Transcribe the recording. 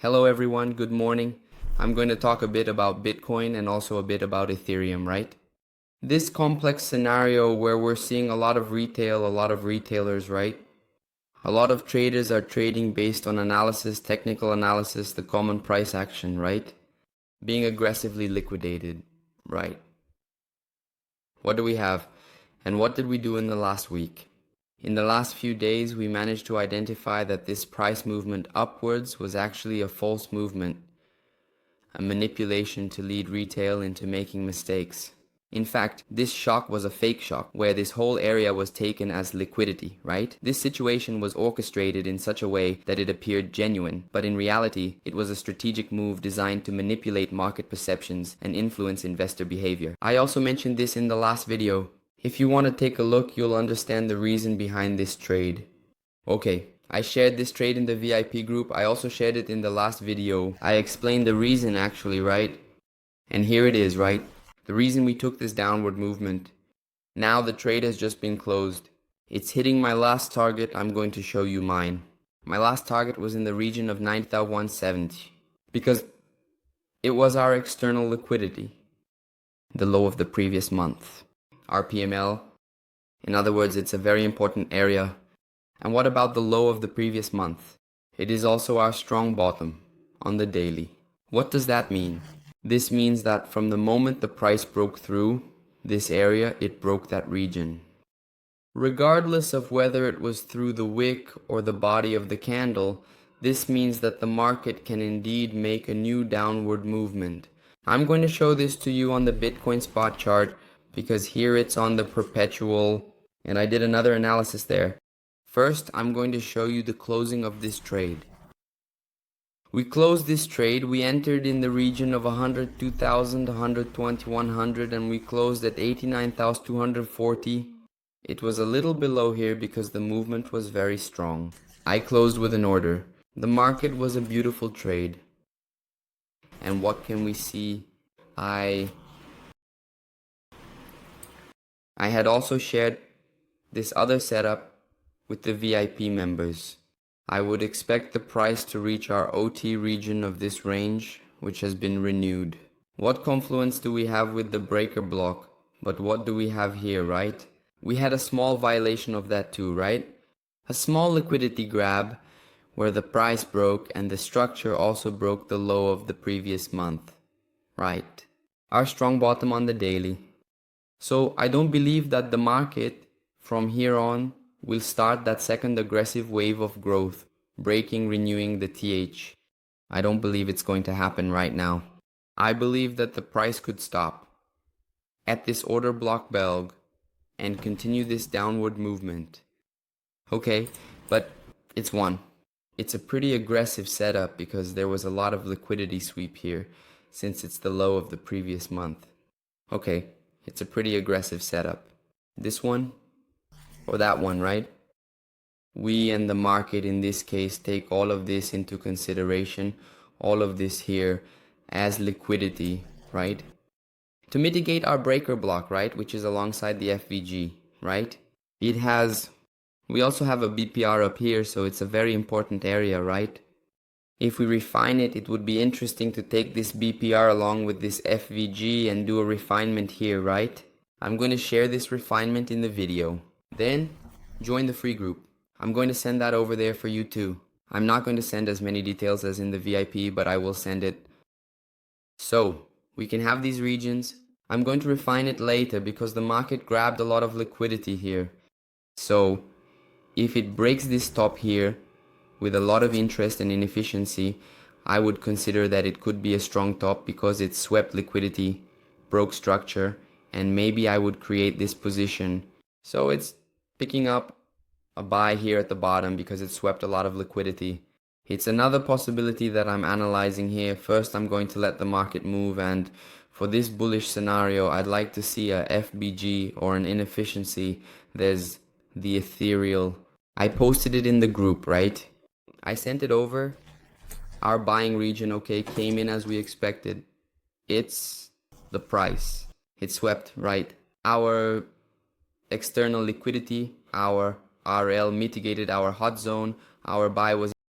Hello everyone, good morning. I'm going to talk a bit about Bitcoin and also a bit about Ethereum, right? This complex scenario where we're seeing a lot of retail, a lot of retailers, right? A lot of traders are trading based on analysis, technical analysis, the common price action, right? Being aggressively liquidated, right? What do we have? And what did we do in the last week? In the last few days, we managed to identify that this price movement upwards was actually a false movement, a manipulation to lead retail into making mistakes. In fact, this shock was a fake shock, where this whole area was taken as liquidity, right? This situation was orchestrated in such a way that it appeared genuine, but in reality, it was a strategic move designed to manipulate market perceptions and influence investor behavior. I also mentioned this in the last video. If you want to take a look, you'll understand the reason behind this trade. Okay, I shared this trade in the VIP group. I also shared it in the last video. I explained the reason actually, right? And here it is, right? The reason we took this downward movement. Now the trade has just been closed. It's hitting my last target. I'm going to show you mine. My last target was in the region of 9,170 because it was our external liquidity, the low of the previous month. RPML. In other words, it's a very important area. And what about the low of the previous month? It is also our strong bottom on the daily. What does that mean? This means that from the moment the price broke through this area, it broke that region. Regardless of whether it was through the wick or the body of the candle, this means that the market can indeed make a new downward movement. I'm going to show this to you on the Bitcoin spot chart, because here it's on the perpetual, and I did another analysis there. First, I'm going to show you the closing of this trade. We closed this trade, we entered in the region of 102,000, 120, 100, and we closed at 89,240. It was a little below here because the movement was very strong. I closed with an order. The market was a beautiful trade. And what can we see? I had also shared this other setup with the VIP members. I would expect the price to reach our OT region of this range, which has been renewed. What confluence do we have with the breaker block? But what do we have here, right? We had a small violation of that too, right? A small liquidity grab where the price broke and the structure also broke the low of the previous month, right? Our strong bottom on the daily. So I don't believe that the market from here on will start that second aggressive wave of growth, breaking, renewing the TH. I don't believe it's going to happen right now. I believe that the price could stop at this order block Belg and continue this downward movement. Okay, but it's a pretty aggressive setup because there was a lot of liquidity sweep here since it's the low of the previous month. Okay. It's a pretty aggressive setup. This one or that one, right? We and the market in this case take all of this into consideration, all of this here as liquidity, right? To mitigate our breaker block, right, which is alongside the FVG, right? We also have a BPR up here, so it's a very important area, right? If we refine it, it would be interesting to take this BPR along with this FVG and do a refinement here, right? I'm going to share this refinement in the video. Then, join the free group. I'm going to send that over there for you too. I'm not going to send as many details as in the VIP, but I will send it. So, we can have these regions. I'm going to refine it later because the market grabbed a lot of liquidity here. So, if it breaks this top here, with a lot of interest and inefficiency, I would consider that it could be a strong top because it swept liquidity, broke structure, and maybe I would create this position. So it's picking up a buy here at the bottom because it swept a lot of liquidity. It's another possibility that I'm analyzing here. First, I'm going to let the market move, and for this bullish scenario, I'd like to see a FBG or an inefficiency. There's the ethereal. I posted it in the group, right? I sent it over. Our buying region, okay, came in as we expected. It's the price. It swept, right? Our external liquidity, our RL mitigated our hot zone. Our buy was